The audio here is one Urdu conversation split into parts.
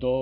2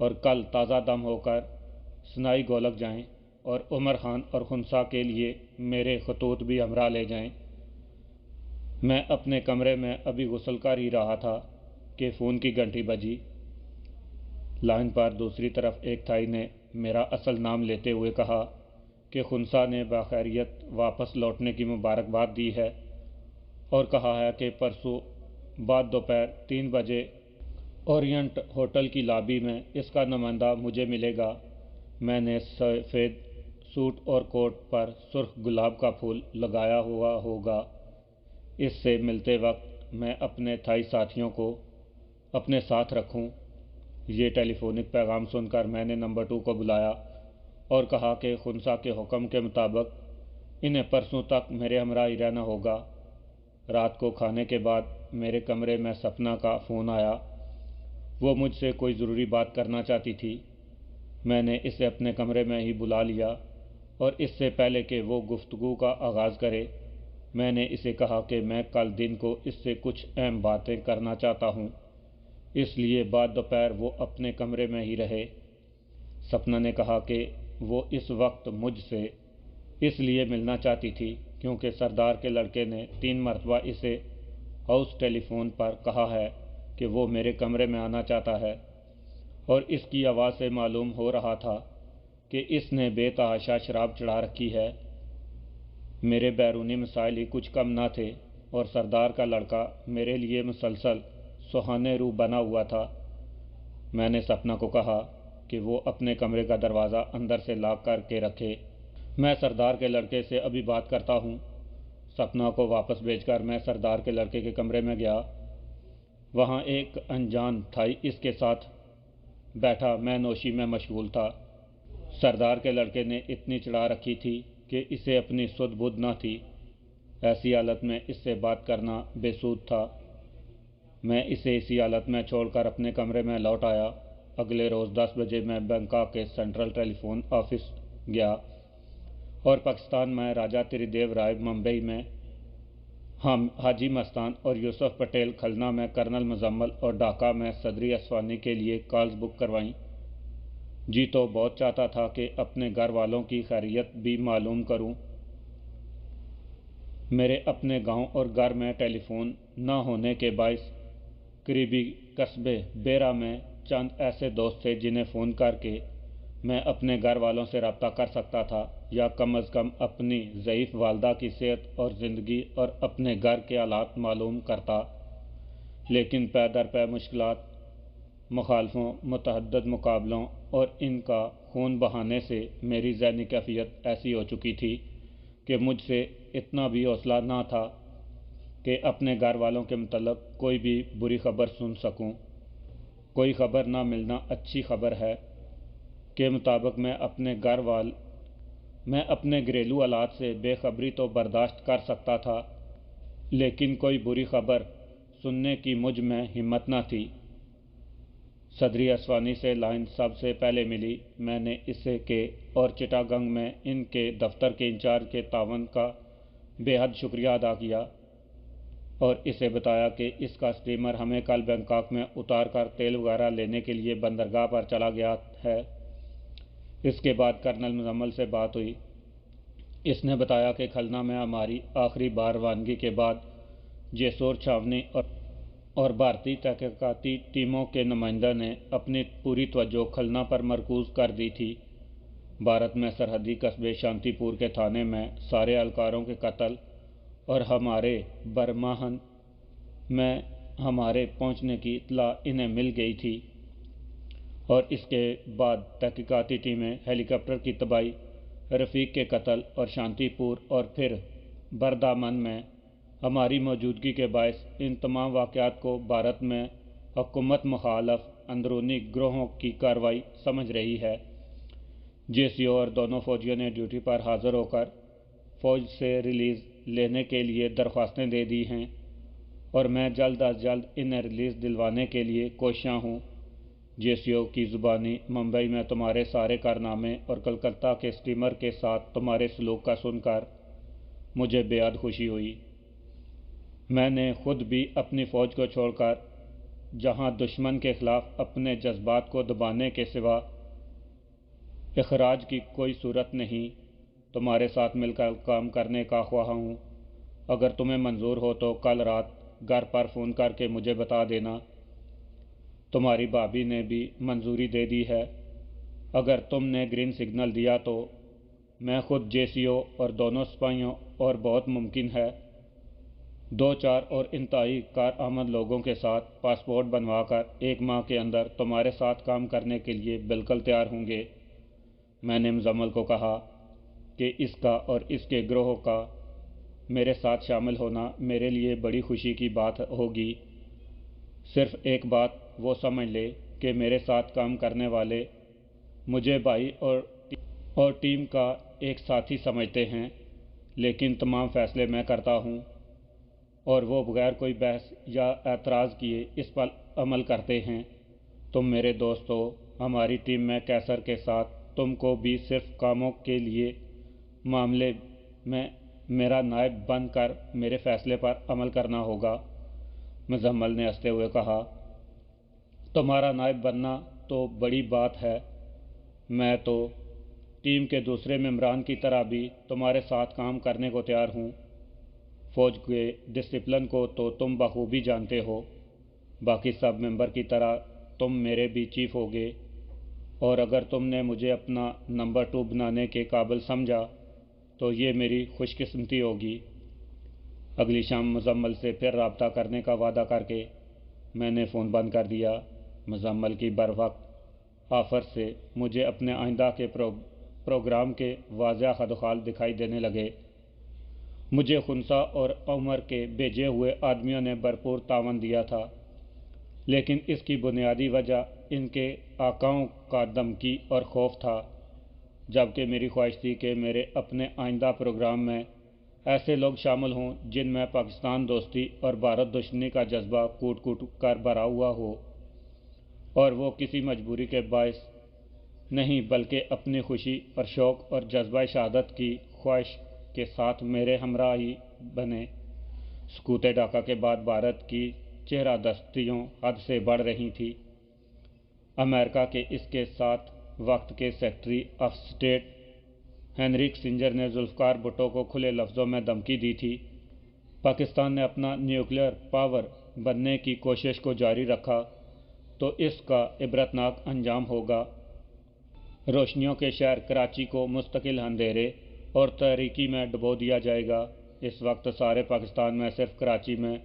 اور کل تازہ دم ہو کر سنائی گولک جائیں اور عمر خان اور خنسا کے لیے میرے خطوط بھی ہمراہ لے جائیں۔ میں اپنے کمرے میں ابھی غسل کر ہی رہا تھا کہ فون کی گھنٹی بجی۔ لائن پر دوسری طرف ایک تھائی نے میرا اصل نام لیتے ہوئے کہا کہ خنسا نے بخیریت واپس لوٹنے کی مبارکباد دی ہے اور کہا ہے کہ پرسوں بعد دوپہر 3 بجے اورینٹ ہوٹل کی لابی میں اس کا نمائندہ مجھے ملے گا۔ میں نے سفید سوٹ اور کوٹ پر سرخ گلاب کا پھول لگایا ہوا ہوگا۔ اس سے ملتے وقت میں اپنے تھائی ساتھیوں کو اپنے ساتھ رکھوں۔ یہ ٹیلی فونک پیغام سن کر میں نے نمبر 2 کو بلایا اور کہا کہ خنسا کے حکم کے مطابق انہیں پرسوں تک میرے ہمراہ ہی رہنا ہوگا۔ رات کو کھانے کے بعد میرے کمرے میں سپنا کا فون آیا۔ وہ مجھ سے کوئی ضروری بات کرنا چاہتی تھی۔ میں نے اسے اپنے کمرے میں ہی بلا لیا اور اس سے پہلے کہ وہ گفتگو کا آغاز کرے میں نے اسے کہا کہ میں کل دن کو اس سے کچھ اہم باتیں کرنا چاہتا ہوں، اس لیے بعد دوپہر وہ اپنے کمرے میں ہی رہے۔ سپنا نے کہا کہ وہ اس وقت مجھ سے اس لیے ملنا چاہتی تھی کیونکہ سردار کے لڑکے نے 3 مرتبہ اسے ہاؤس ٹیلی فون پر کہا ہے کہ وہ میرے کمرے میں آنا چاہتا ہے، اور اس کی آواز سے معلوم ہو رہا تھا کہ اس نے بے تحاشا شراب چڑھا رکھی ہے۔ میرے بیرونی مسائل ہی کچھ کم نہ تھے اور سردار کا لڑکا میرے لیے مسلسل سہانے رو بنا ہوا تھا۔ میں نے سپنا کو کہا کہ وہ اپنے کمرے کا دروازہ اندر سے لاک کر کے رکھے، میں سردار کے لڑکے سے ابھی بات کرتا ہوں۔ سپنا کو واپس بھیج کر میں سردار کے لڑکے کے کمرے میں گیا۔ وہاں ایک انجان تھائی اس کے ساتھ بیٹھا میں نوشی میں مشغول تھا۔ سردار کے لڑکے نے اتنی چڑھا رکھی تھی کہ اسے اپنی سدھ بدھ نہ تھی۔ ایسی حالت میں اس سے بات کرنا بے سود تھا۔ میں اسے اسی حالت میں چھوڑ کر اپنے کمرے میں لوٹ آیا۔ اگلے روز 10 بجے میں بینکاک کے سینٹرل ٹیلی فون آفس گیا اور پاکستان میں راجہ تریدیو رائے ممبئی میں، حاجی مستان اور یوسف پٹیل کھلنا میں کرنل مزمل اور ڈھاکہ میں صدری اسوانی کے لیے کالز بک کروائیں۔ جی تو بہت چاہتا تھا کہ اپنے گھر والوں کی خیریت بھی معلوم کروں۔ میرے اپنے گاؤں اور گھر میں ٹیلی فون نہ ہونے کے باعث قریبی قصبے بیرا میں چند ایسے دوست تھے جنہیں فون کر کے میں اپنے گھر والوں سے رابطہ کر سکتا تھا یا کم از کم اپنی ضعیف والدہ کی صحت اور زندگی اور اپنے گھر کے حالات معلوم کرتا۔ لیکن پے در پے مشکلات، مخالفوں، متعدد مقابلوں اور ان کا خون بہانے سے میری ذہنی کیفیت ایسی ہو چکی تھی کہ مجھ سے اتنا بھی حوصلہ نہ تھا کہ اپنے گھر والوں کے متعلق کوئی بھی بری خبر سن سکوں۔ کوئی خبر نہ ملنا اچھی خبر ہے کے مطابق میں اپنے گھریلو حالات سے بے خبری تو برداشت کر سکتا تھا، لیکن کوئی بری خبر سننے کی مجھ میں ہمت نہ تھی۔ صدری اسوانی سے لائن سب سے پہلے ملی۔ میں نے اسے کے اور چٹاگنگ میں ان کے دفتر کے انچارج کے تعاون کا بے حد شکریہ ادا کیا اور اسے بتایا کہ اس کا اسٹیمر ہمیں کل بینکاک میں اتار کر تیل وغیرہ لینے کے لیے بندرگاہ پر چلا گیا ہے۔ اس کے بعد کرنل مزمل سے بات ہوئی۔ اس نے بتایا کہ کھلنا میں ہماری آخری بار روانگی کے بعد جیسور چھاونی اور بھارتی تحقیقاتی ٹیموں کے نمائندے نے اپنی پوری توجہ کھلنا پر مرکوز کر دی تھی۔ بھارت میں سرحدی قصبے شانتی پور کے تھانے میں سارے اہلکاروں کے قتل اور ہمارے برماہن میں ہمارے پہنچنے کی اطلاع انہیں مل گئی تھی، اور اس کے بعد تحقیقاتی ٹیمیں ہیلی کاپٹر کی تباہی، رفیق کے قتل اور شانتی پور اور پھر بردامن میں ہماری موجودگی کے باعث ان تمام واقعات کو بھارت میں حکومت مخالف اندرونی گروہوں کی کارروائی سمجھ رہی ہے۔ جے سی او اور دونوں فوجیوں نے ڈیوٹی پر حاضر ہو کر فوج سے ریلیز لینے کے لیے درخواستیں دے دی ہیں اور میں جلد از جلد انہیں ریلیز دلوانے کے لیے کوشاں ہوں۔ جے سی او کی زبانی ممبئی میں تمہارے سارے کارنامے اور کلکتہ کے اسٹیمر کے ساتھ تمہارے سلوک کا سن کر مجھے بے حد خوشی ہوئی۔ میں نے خود بھی اپنی فوج کو چھوڑ کر جہاں دشمن کے خلاف اپنے جذبات کو دبانے کے سوا اخراج کی کوئی صورت نہیں، تمہارے ساتھ مل کر کام کرنے کا خواہاں ہوں۔ اگر تمہیں منظور ہو تو کل رات گھر پر فون کر کے مجھے بتا دینا۔ تمہاری بھابھی نے بھی منظوری دے دی ہے۔ اگر تم نے گرین سگنل دیا تو میں خود JCO اور دونوں سپاہیوں اور بہت ممکن ہے 2-4 اور انتہائی کارآمد لوگوں کے ساتھ پاسپورٹ بنوا کر 1 ماہ کے اندر تمہارے ساتھ کام کرنے کے لیے بالکل تیار ہوں گے۔ میں نے مزمل کو کہا کہ اس کا اور اس کے گروہ کا میرے ساتھ شامل ہونا میرے لیے بڑی خوشی کی بات ہوگی۔ صرف ایک بات وہ سمجھ لے کہ میرے ساتھ کام کرنے والے مجھے بھائی اور ٹیم کا ایک ساتھی سمجھتے ہیں، لیکن تمام فیصلے میں کرتا ہوں اور وہ بغیر کوئی بحث یا اعتراض کیے اس پر عمل کرتے ہیں۔ تم میرے دوست ہو۔ ہماری ٹیم میں کیسر کے ساتھ تم کو بھی صرف کاموں کے لیے معاملے میں میرا نائب بن کر میرے فیصلے پر عمل کرنا ہوگا۔ مزمل نے ہنستے ہوئے کہا، تمہارا نائب بننا تو بڑی بات ہے، میں تو ٹیم کے دوسرے ممبران کی طرح بھی تمہارے ساتھ کام کرنے کو تیار ہوں۔ فوج کے ڈسپلن کو تو تم بخوبی جانتے ہو، باقی سب ممبر کی طرح تم میرے بھی چیف ہوگے، اور اگر تم نے مجھے اپنا نمبر 2 بنانے کے قابل سمجھا تو یہ میری خوش قسمتی ہوگی۔ اگلی شام مزمل سے پھر رابطہ کرنے کا وعدہ کر کے میں نے فون بند کر دیا۔ مزمل کی بروقت آفر سے مجھے اپنے آئندہ کے پروگرام کے واضح خدوخال دکھائی دینے لگے۔ مجھے خنسا اور عمر کے بھیجے ہوئے آدمیوں نے بھرپور تعاون دیا تھا، لیکن اس کی بنیادی وجہ ان کے آقاؤں کا دھمکی اور خوف تھا، جبکہ میری خواہش تھی کہ میرے اپنے آئندہ پروگرام میں ایسے لوگ شامل ہوں جن میں پاکستان دوستی اور بھارت دشمنی کا جذبہ کوٹ کوٹ کر بھرا ہوا ہو، اور وہ کسی مجبوری کے باعث نہیں بلکہ اپنی خوشی اور شوق اور جذبہ شہادت کی خواہش کے ساتھ میرے ہمراہ ہی بنے۔ سکوت ڈھاکہ کے بعد بھارت کی چہرہ دستیوں حد سے بڑھ رہی تھی۔ امریکہ کے اس کے ساتھ وقت کے secretary of state Henry Kissinger نے ذوالفقار بھٹو کو کھلے لفظوں میں دھمکی دی تھی۔ پاکستان نے اپنا نیوکلیئر پاور بننے کی کوشش کو جاری رکھا تو اس کا عبرتناک انجام ہوگا۔ روشنیوں کے شہر کراچی کو مستقل اندھیرے اور تاریکی میں ڈبو دیا جائے گا۔ اس وقت سارے پاکستان میں صرف کراچی میں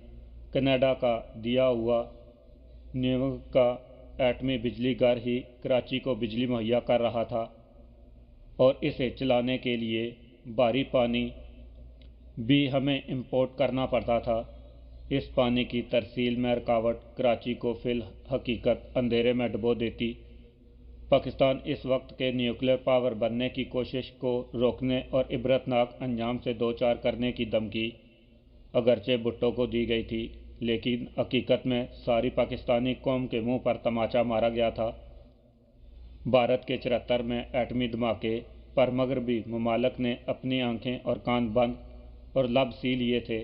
کینیڈا کا دیا ہوا نیوک کا ایٹمی بجلی گھر ہی کراچی کو بجلی مہیا کر رہا تھا، اور اسے چلانے کے لیے بھاری پانی بھی ہمیں امپورٹ کرنا پڑتا تھا۔ اس پانی کی ترسیل میں رکاوٹ کراچی کو فی الحقیقت اندھیرے میں ڈبو دیتی۔ پاکستان اس وقت کے نیوکلیئر پاور بننے کی کوشش کو روکنے اور عبرتناک انجام سے دوچار کرنے کی دھمکی اگرچہ بھٹو کو دی گئی تھی، لیکن حقیقت میں ساری پاکستانی قوم کے منہ پر تماچا مارا گیا تھا۔ بھارت کے 74 میں ایٹمی دھماکے پر مغربی ممالک نے اپنی آنکھیں اور کان بند اور لب سی لیے تھے،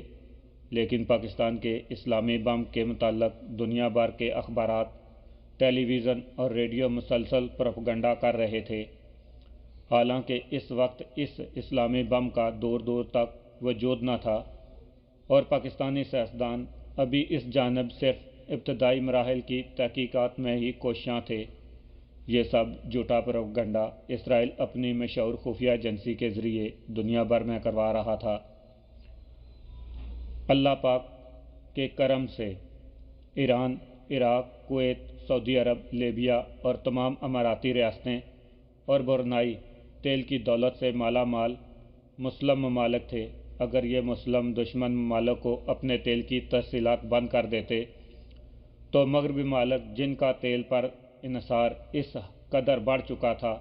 لیکن پاکستان کے اسلامی بم کے متعلق دنیا بھر کے اخبارات، ٹیلی ویژن اور ریڈیو مسلسل پروپیگنڈا کر رہے تھے۔ حالانکہ اس وقت اس اسلامی بم کا دور دور تک وجود نہ تھا، اور پاکستانی سائنسدان ابھی اس جانب صرف ابتدائی مراحل کی تحقیقات میں ہی کوشاں تھے۔ یہ سب جھوٹا پروپیگنڈا اسرائیل اپنی مشہور خفیہ ایجنسی کے ذریعے دنیا بھر میں کروا رہا تھا۔ اللہ پاک کے کرم سے ایران، عراق، کویت، سعودی عرب، لیبیا اور تمام اماراتی ریاستیں اور برونائی تیل کی دولت سے مالا مال مسلم ممالک تھے۔ اگر یہ مسلم دشمن ممالک کو اپنے تیل کی ترسیلات بند کر دیتے تو مغربی ممالک جن کا تیل پر انحصار اس قدر بڑھ چکا تھا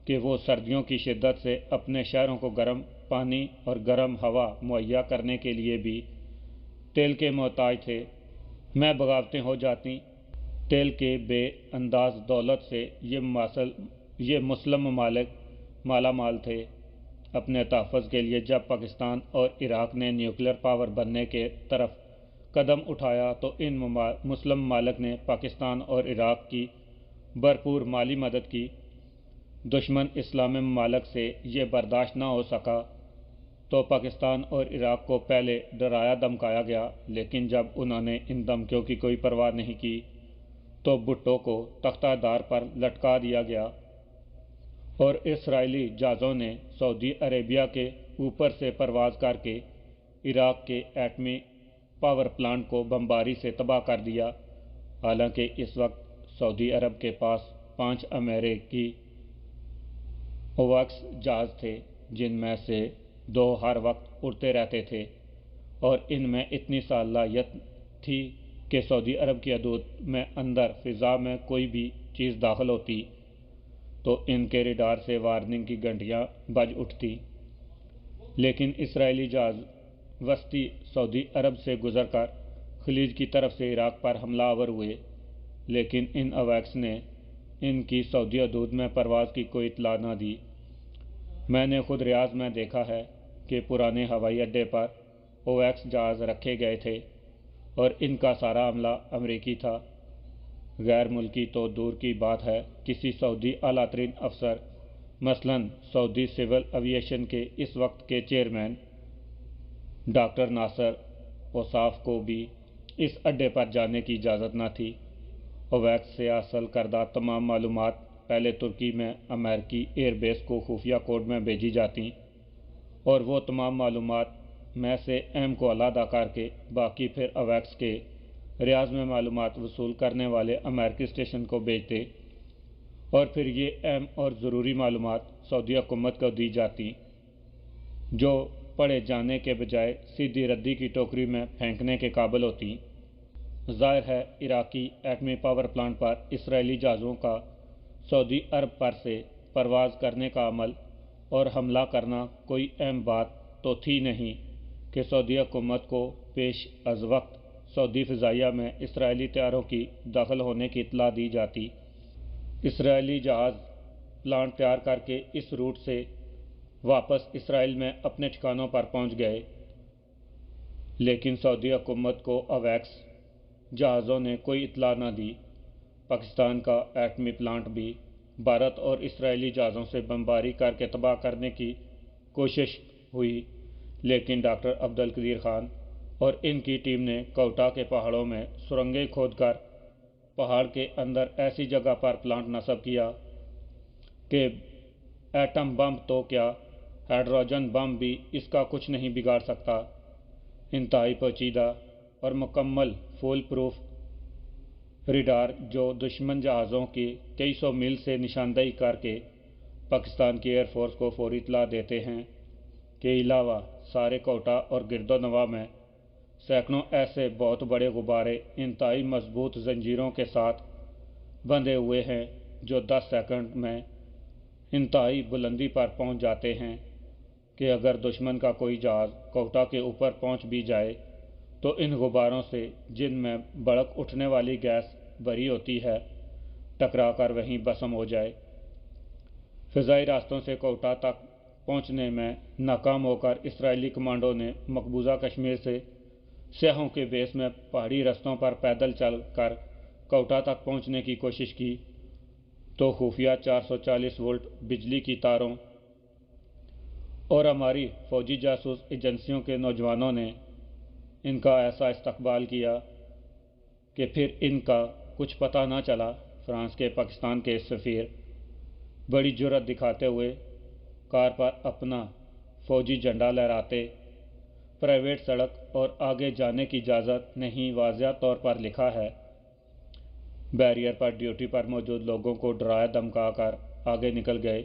کہ وہ سردیوں کی شدت سے اپنے شہروں کو گرم پانی اور گرم ہوا مہیا کرنے کے لیے بھی تیل کے محتاج تھے، میں بغاوتیں ہو جاتی۔ تیل کے بے انداز دولت سے یہ مسلم ممالک مالا مال تھے۔ اپنے تحفظ کے لیے جب پاکستان اور عراق نے نیوکلیئر پاور بننے کے طرف قدم اٹھایا تو ان مسلم ممالک نے پاکستان اور عراق کی بھرپور مالی مدد کی۔ دشمن اسلامی ممالک سے یہ برداشت نہ ہو سکا تو پاکستان اور عراق کو پہلے ڈرایا دھمکایا گیا، لیکن جب انہوں نے ان دھمکیوں کی کوئی پرواہ نہیں کی تو بھٹو کو تختہ دار پر لٹکا دیا گیا اور اسرائیلی جہازوں نے سعودی عربیہ کے اوپر سے پرواز کر کے عراق کے ایٹمی پاور پلانٹ کو بمباری سے تباہ کر دیا۔ حالانکہ اس وقت سعودی عرب کے پاس 5 امریکی اویکس جہاز تھے، جن میں سے 2 ہر وقت اڑتے رہتے تھے، اور ان میں اتنی صلاحیت تھی کہ سعودی عرب کی حدود میں اندر فضا میں کوئی بھی چیز داخل ہوتی تو ان کے ریڈار سے وارننگ کی گھنٹیاں بج اٹھتی۔ لیکن اسرائیلی جہاز وسطی سعودی عرب سے گزر کر خلیج کی طرف سے عراق پر حملہ آور ہوئے، لیکن ان اویکس نے ان کی سعودی حدود میں پرواز کی کوئی اطلاع نہ دی۔ میں نے خود ریاض میں دیکھا ہے کہ پرانے ہوائی اڈے پر اویکس جہاز رکھے گئے تھے اور ان کا سارا عملہ امریکی تھا۔ غیر ملکی تو دور کی بات ہے، کسی سعودی اعلیٰ ترین افسر مثلاً سعودی سول ایویشن کے اس وقت کے چیئرمین ڈاکٹر ناصر اوصاف کو بھی اس اڈے پر جانے کی اجازت نہ تھی۔ اویکس سے حاصل کردہ تمام معلومات پہلے ترکی میں امریکی ایئر بیس کو خفیہ کوڈ میں بھیجی جاتی اور وہ تمام معلومات میں سے اہم کو علیحدہ کر کے باقی پھر اویکس کے ریاض میں معلومات وصول کرنے والے امریکی اسٹیشن کو بھیجتے اور پھر یہ اہم اور ضروری معلومات سعودی حکومت کو دی جاتی، جو پڑھے جانے کے بجائے سیدھی ردی کی ٹوکری میں پھینکنے کے قابل ہوتی۔ ظاہر ہے عراقی ایٹمی پاور پلانٹ پر اسرائیلی جہازوں کا سعودی عرب پر سے پرواز کرنے کا عمل اور حملہ کرنا کوئی اہم بات تو تھی نہیں کہ سعودی حکومت کو پیش از وقت سعودی فضائیہ میں اسرائیلی طیاروں کی داخل ہونے کی اطلاع دی جاتی۔ اسرائیلی جہاز پلانٹ تیار کر کے اس روٹ سے واپس اسرائیل میں اپنے ٹھکانوں پر پہنچ گئے، لیکن سعودی حکومت کو اویکس جہازوں نے کوئی اطلاع نہ دی۔ پاکستان کا ایٹمی پلانٹ بھی بھارت اور اسرائیلی جہازوں سے بمباری کر کے تباہ کرنے کی کوشش ہوئی، لیکن ڈاکٹر عبدالقدیر خان اور ان کی ٹیم نے کوئٹہ کے پہاڑوں میں سرنگیں کھود کر پہاڑ کے اندر ایسی جگہ پر پلانٹ نصب کیا کہ ایٹم بم تو کیا، ہائیڈروجن بم بھی اس کا کچھ نہیں بگاڑ سکتا۔ انتہائی پیچیدہ اور مکمل فول پروف ریڈار جو دشمن جہازوں کی کئی سو میل سے نشاندہی کر کے پاکستان کی ایئر فورس کو فوری اطلاع دیتے ہیں کے علاوہ سارے کوئٹہ اور گرد و نواح میں سینکڑوں ایسے بہت بڑے غبارے انتہائی مضبوط زنجیروں کے ساتھ بندھے ہوئے ہیں جو 10 سیکنڈ میں انتہائی بلندی پر پہنچ جاتے ہیں کہ اگر دشمن کا کوئی جہاز کوئٹہ کے اوپر پہنچ بھی جائے تو ان غباروں سے، جن میں بھڑک اٹھنے والی گیس بھری ہوتی ہے، ٹکرا کر وہیں بسم ہو جائے۔ فضائی راستوں سے کوئٹہ تک پہنچنے میں ناکام ہو کر اسرائیلی کمانڈو نے مقبوضہ کشمیر سے سیاحوں کے بیس میں پہاڑی رستوں پر پیدل چل کر کوئٹہ تک پہنچنے کی کوشش کی تو خفیہ 440 وولٹ بجلی کی تاروں اور ہماری فوجی جاسوس ایجنسیوں کے نوجوانوں نے ان کا ایسا استقبال کیا کہ پھر ان کا کچھ پتہ نہ چلا۔ فرانس کے پاکستان کے سفیر بڑی جرأت دکھاتے ہوئے کار پر اپنا فوجی جھنڈا لہراتے پرائیویٹ سڑک اور آگے جانے کی اجازت نہیں واضح طور پر لکھا ہے۔ بیریئر پر ڈیوٹی پر موجود لوگوں کو ڈرایا دھمکا کر آگے نکل گئے۔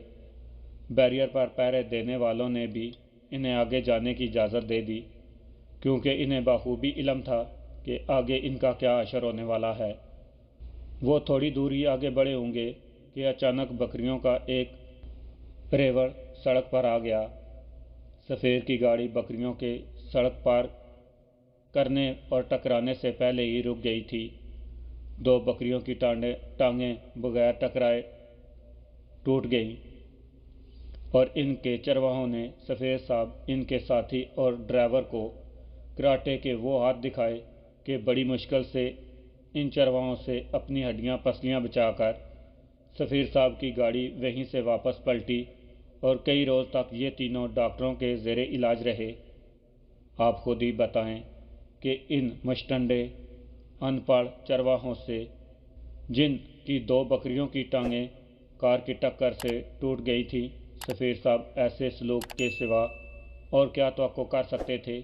بیریئر پر پہرے دینے والوں نے بھی انہیں آگے جانے کی اجازت دے دی، کیونکہ انہیں بخوبی علم تھا کہ آگے ان کا کیا حشر ہونے والا ہے۔ وہ تھوڑی دور ہی آگے بڑھے ہوں گے کہ اچانک بکریوں کا ایک ریوڑ سڑک پر آ گیا۔ سفیر کی گاڑی بکریوں کے سڑک پار کرنے اور ٹکرانے سے پہلے ہی رک گئی تھی۔ 2 بکریوں کی ٹانگیں بغیر ٹکرائے ٹوٹ گئیں اور ان کے چرواہوں نے سفیر صاحب، ان کے ساتھی اور ڈرائیور کو کراٹے کے وہ ہاتھ دکھائے کہ بڑی مشکل سے ان چرواہوں سے اپنی ہڈیاں پسلیاں بچا کر سفیر صاحب کی گاڑی وہیں سے واپس پلٹی اور کئی روز تک یہ تینوں ڈاکٹروں کے زیر علاج رہے۔ آپ خود ہی بتائیں کہ ان مشٹنڈے ان پڑھ چرواہوں سے، جن کی 2 بکریوں کی ٹانگیں کار کی ٹکر سے ٹوٹ گئی تھیں، سفیر صاحب ایسے سلوک کے سوا اور کیا توقع کر سکتے تھے؟